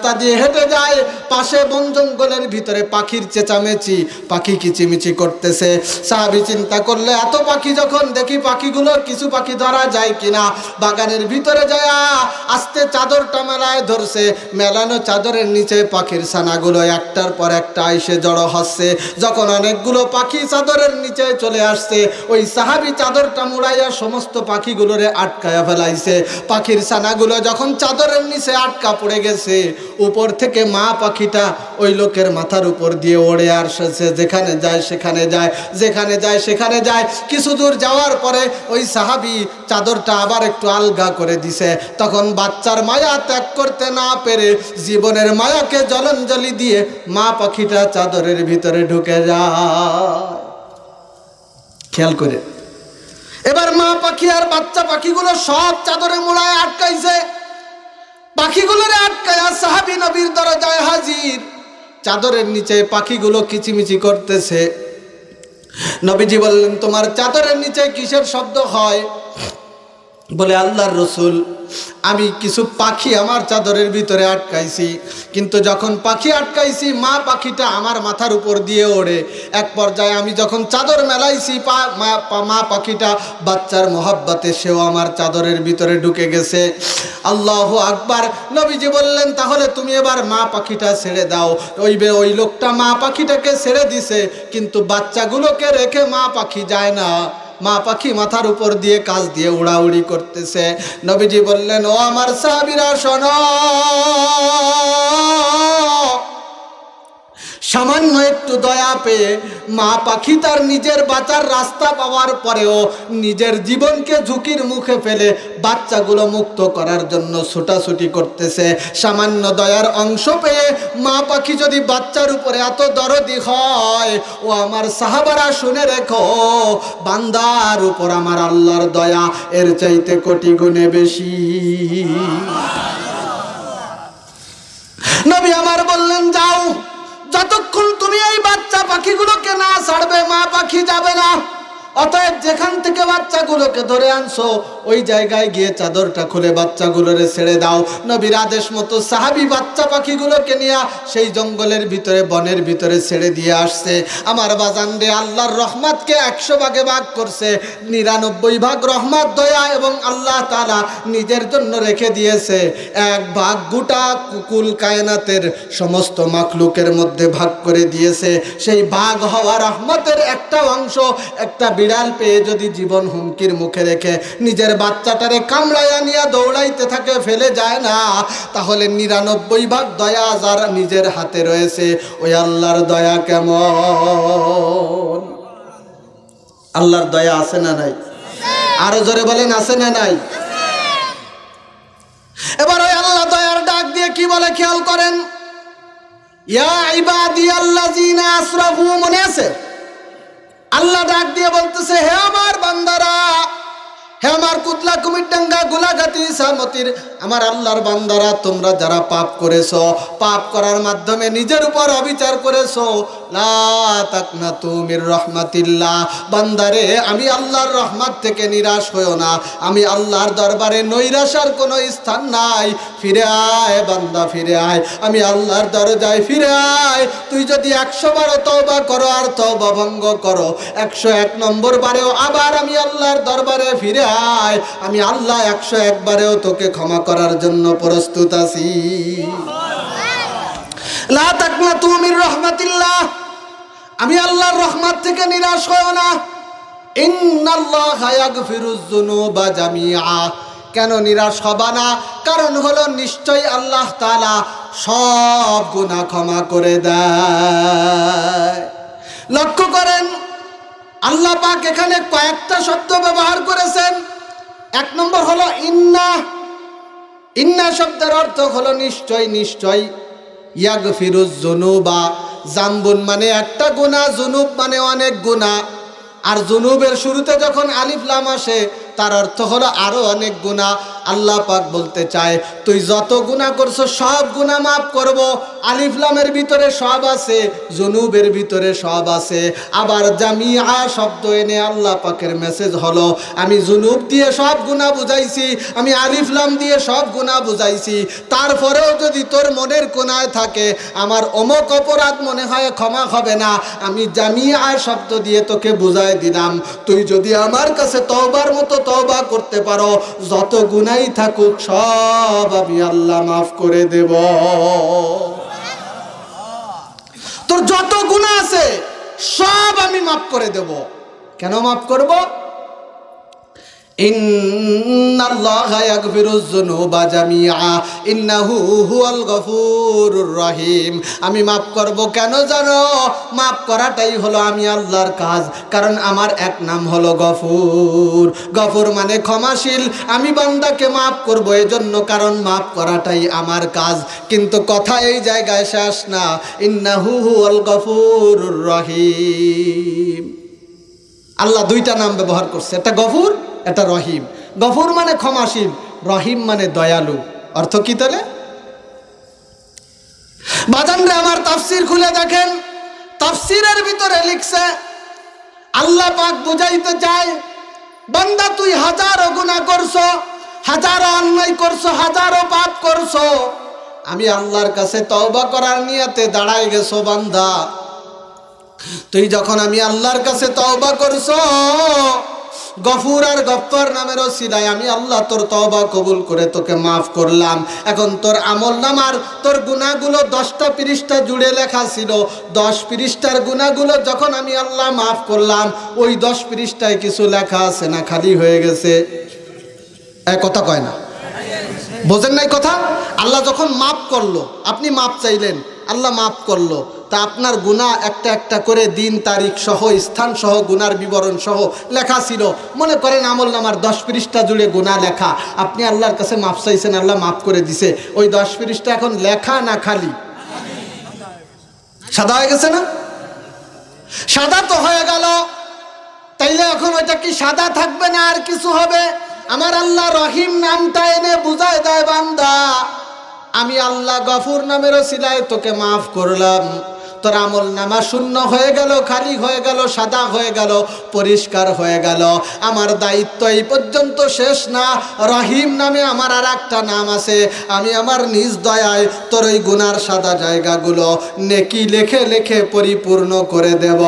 রাস্তা দিয়ে হেঁটে যায়, পাশে বন জঙ্গলের ভিতরে পাখির চেঁচামেচি, পাখি কিচিমিচি করতেছে। সাহাবী চিন্তা করলে এত পাখি যখন, দেখি পাখিগুলোর কিছু পাখি ধরা যায় কিনা। বাগানের ভিতরে যায় আস্তে চাদরটা মেলায় ধরছে, মেলানো চাদরের নিচে পাখির ছানাগুলো একটার পর একটা এসে জড়ো হচ্ছে। যখন অনেকগুলো পাখি চাদরের নিচে চলে আসছে, ওই সাহাবী চাদরটা মুড়াইয়া সমস্ত পাখিগুলোরে আটকায়া ফেলাইছে। পাখির ছানাগুলো যখন চাদরের নিচে আটকা পড়ে গেছে, উপর থেকে মা পাখিটা ওই লোকের মাথার উপর দিয়ে ওড়ে আসছে। যেখানে যায় সেখানে যায়, যেখানে যায় সেখানে যায়। কিছু দূর যাওয়ার পরে ওই সাহাবী চাদরটা আবার একটু আলগা করে দিছে। তখন বাচ্চার মায়া ত্যাগ করতে না পেরে জীবনের মায়াকে জলাঞ্জলি দিয়ে মা পাখিটা চাদরের ভিতরে ঢুকে যায়। খেয়াল করে এবার মা পাখি আর বাচ্চা পাখিগুলো সব চাদরে মোড়ায় আটকাইছে। পাখিগুলোরে আটকায়া সাহাবী নবীর দরজায় হাজির। চাদরের নিচে পাখিগুলো কিচিমিচি করতেছে। নবীজি বললেন, তোমার চাদরের নিচে কিসের শব্দ হয়? বলে, আল্লাহর রসুল, আমি কিছু পাখি আমার চাদরের ভিতরে আটকাইছি, কিন্তু যখন পাখি আটকাইছি মা পাখিটা আমার মাথার উপর দিয়ে ওড়ে। এক পর্যায়ে আমি যখন চাদর মেলাইছি, মা পাখিটা বাচ্চার মোহাব্বতে সেও আমার চাদরের ভিতরে ঢুকে গেছে। আল্লাহু আকবার। নবীজি বললেন, তাহলে তুমি এবার মা পাখিটা ছেড়ে দাও। ওই লোকটা মা পাখিটাকে ছেড়ে দিছে, কিন্তু বাচ্চাগুলোকে রেখে মা পাখি যায় না। মা পাখি মাথার উপর দিয়ে কাজ দিয়ে উড়াউড়ি করতেছে। নবীজি বললেন, ও আমার সাহাবীরা শোনো, সামান্য একটু দয়া পেয়ে মা পাখি তার নিজের বাঁচার রাস্তা পাওয়ার পরেও নিজের জীবনকে ঝুঁকির মুখে ফেলে বাচ্চাগুলো মুক্ত করার জন্য ছোটাছুটি করতেছে। সামান্য দয়ার অংশ পেয়ে মা পাখি যদি বাচ্চার উপরে এত দরদি হয়, ও আমার সাহাবারা শুনে রেখো, বান্দার উপর আমার আল্লাহর দয়া এর চাইতে কোটি গুণে বেশি। নবী আমার বললেন, যাও, যতক্ষণ তুমি এই বাচ্চা পাখিগুলোকে না ছাড়বে মা পাখি যাবে না। অতএব যেখান থেকে বাচ্চাগুলোকে ধরে আনছো ওই জায়গায় গিয়ে চাদরটা খুলে বাচ্চাগুলোরে ছেড়ে দাও। নবীর আদেশ মতো সাহাবী বাচ্চা পাখিগুলোকে নিয়ে সেই জঙ্গলের ভিতরে, বনের ভিতরে ছেড়ে দিয়ে আসছে। আমার বাজান রে, আল্লাহর রহমতকে 100 ভাগে ভাগ করছে। 99 ভাগ রহমত, দয়া এবং আল্লাহ তাআলা নিজের জন্য রেখে দিয়েছে। 1 ভাগ গোটা কুকুল কায়নাতের সমস্ত মাখলুকের মধ্যে ভাগ করে দিয়েছে। সেই ভাগ হওয়া রহমতের একটা অংশ একটা বিড়াল পেয়ে যদি জীবন হুমকির মুখে রেখে নিজের বাচ্চাটারে কামড়াইয়া নিয়ে দৌড়াইতে থাকে, ফেলে যায় না, তাহলে 99 ভাগ দয়া যার নিজের হাতে রয়েছে, ওই আল্লাহর দয়া কেমন? আল্লাহর দয়া আছে না নাই? আরো জোরে বলেন, আছে না নাই? এবার ওই আল্লাহ দয়ার ডাক দিয়ে কি বলে খেয়াল করেন। ইয়া ইবাদিয়াল্লাযিনা আসরাফু, মনে আছে? আল্লাহ ডাক দিয়ে বলতেছে, হে আমার বান্দারা, হে আমার কুতলা কুমিরডাঙ্গা গোলাঘাটি সামতির আমার আল্লাহর বান্দারা, তোমরা যারা পাপ করেছো, পাপ করার মাধ্যমে নিজের উপর অবিচার করেছো, লা তাকনাতু মির রাহমাতিল্লাহ, বান্দারে আমি আল্লাহর রহমত থেকে নিরাশ হইও না। আমি আল্লাহর দরবারে নৈরাশার কোনো স্থান নাই। ফিরে আয় বান্দা, ফিরে আয়, আমি আল্লাহর দরজায় ফিরে আয়। তুই যদি 100 বার তওবা করো আর তওবা ভঙ্গ করো, 101 নম্বর বারেও আবার আমি আল্লাহর দরবারে ফিরে আয়, আমি আল্লাহ 101 বারেও তোকে ক্ষমা করার জন্য প্রস্তুত আছি। লা তাকনাতু মির রাহমাতিল্লাহ, আমি আল্লাহর রহমত থেকে নিরাশ হও না। ইন্নাল্লাহা ইয়াগফিরুয যুনুবা জামিআ, কেন নিরাশ হবা না? কারণ হলো নিশ্চয়ই আল্লাহ তাআলা সব গুনাহ ক্ষমা করে দেয়। লক্ষ্য করেন, আল্লাহ পাক এখানে কয়েকটা শব্দ ব্যবহার করেছেন। 1 নম্বর হলো ইন্না। ইন্না শব্দের অর্থ হলো নিশ্চয়, নিশ্চয়। ইয়াগফিরুয যুনুবা, জামবুন মানে একটা গুনাহ, জুনুব মানে অনেক গুনাহ। আর জুনুবের শুরুতে যখন আলিফ লাম আসে তার অর্থ হলো আরো অনেক গুনাহ। আল্লাহ পাক বলতে চায় তুই যত গুনাহ করছো সব গুনাহ মাফ করব। আলিফ লামের ভিতরে সব আছে, জুনুবের ভিতরে সব আছে। আবার জামিআ শব্দ এনে আল্লাহ পাকের মেসেজ হলো আমি জুনুব দিয়ে সব গুনাহ বুঝাইছি, আমি আলিফ লাম দিয়ে সব গুনাহ বুঝাইছি। তারপরেও যদি তোর মনের কোনায় থাকে আমার অমুক অপরাধ মনে হয় ক্ষমা হবে না, আমি জামিআ শব্দ দিয়ে তোকে বুঝাই দিলাম। তুই যদি আমার কাছে তওবার মতো তওবা করতে পারো, যত গুনাহই থাকুক সব আমি আল্লাহ মাফ করে দেব। তোর যত গুনাহ আছে সব আমি মাফ করে দেব। কেন মাফ করব? ইন্নাল্লাহা ইয়াগফিরুয যুনুবা জামিআ ইন্নাহু হুয়াল গফুরুর রহিম। আমি মাফ করব কেন জানো? মাফ করাটাই হলো আমি আল্লাহর কাজ। কারণ আমার এক নাম হলো গফুর। গফুর মানে ক্ষমাশীল। আমি বান্দাকে মাফ করব এজন্য, কারণ মাফ করাটাই আমার কাজ। কিন্তু কথা এই জায়গায় শেষ না, ইন্নাহু হুয়াল গফুরুর রহিম। আল্লাহ দুইটা নাম ব্যবহার করছে, একটা গফুর এটা রহিম। গফুর মানে ক্ষমাশীল, রহিম মানে দয়ালু। অর্থ কি তাহলে? বাজানরে আমার তাফসীর খুলে দেখেন, তাফসীরের ভিতরে লিখছে আল্লাহ পাক বুঝাইতে চায় বান্দা তুই হাজারো গুনাহ করছো, হাজারো অন্যায় করছো, হাজারো পাপ করছো, আমি আল্লাহর কাছে তওবা করার নিয়তে দাঁড়ায় গেছো বান্দা। তুই যখন আমি আল্লাহর কাছে তওবা করছো, গফুর আর গফফার নামের ওসিলায় আমি আল্লাহ তোর তওবা কবুল করে তোকে মাফ করলাম। এখন তোর আমলনামার তোর গুনাহগুলো 10টা পৃষ্ঠা জুড়ে লেখা ছিল। 10 পৃষ্ঠার গুনাহগুলো যখন আমি আল্লাহ মাফ করলাম, ওই 10 পৃষ্ঠায় কিছু লেখা আছে না খালি হয়ে গেছে? কথা কয় না, বোঝেন নাই কথা? আল্লাহ যখন মাফ করলো, আপনি মাফ চাইলেন, আল্লাহ মাফ করলো, তা আপনার গুনাহ একটা একটা করে দিন তারিখ সহ স্থান সহ গুনার বিবরণ সহ লেখা ছিল। মনে করেন আমলনামার 10 পৃষ্ঠা জুড়ে গুনাহ লেখা, আপনি আল্লাহর কাছে মাফ চাইছেন, আল্লাহ মাফ করে দিছে। ওই 10 পৃষ্ঠা এখন লেখা না খালি? সাদা হয়ে গেছে না? সাদা তো হয়ে গেল, তাইলে এখন ওইটা কি সাদা থাকবে না আর কিছু হবে? আমার আল্লাহ রহিম নামটা এনে বুঝায় দেয় বান্দা আমি আল্লাহ গফুর নামের ওসিলায় তোকে মাফ করলাম। তোর আমল নামা শূন্য হয়ে গেল, খালি হয়ে গেল, সাদা হয়ে গেল, পরিষ্কার হয়ে গেল। আমার দায়িত্ব এই পর্যন্ত শেষ না। রহিম নামে আমার আর একটা নাম আছে। আমি আমার নিজ দয়ায় তোর ওই গুনার সাদা জায়গাগুলো নেকি লেখে লেখে পরিপূর্ণ করে দেব।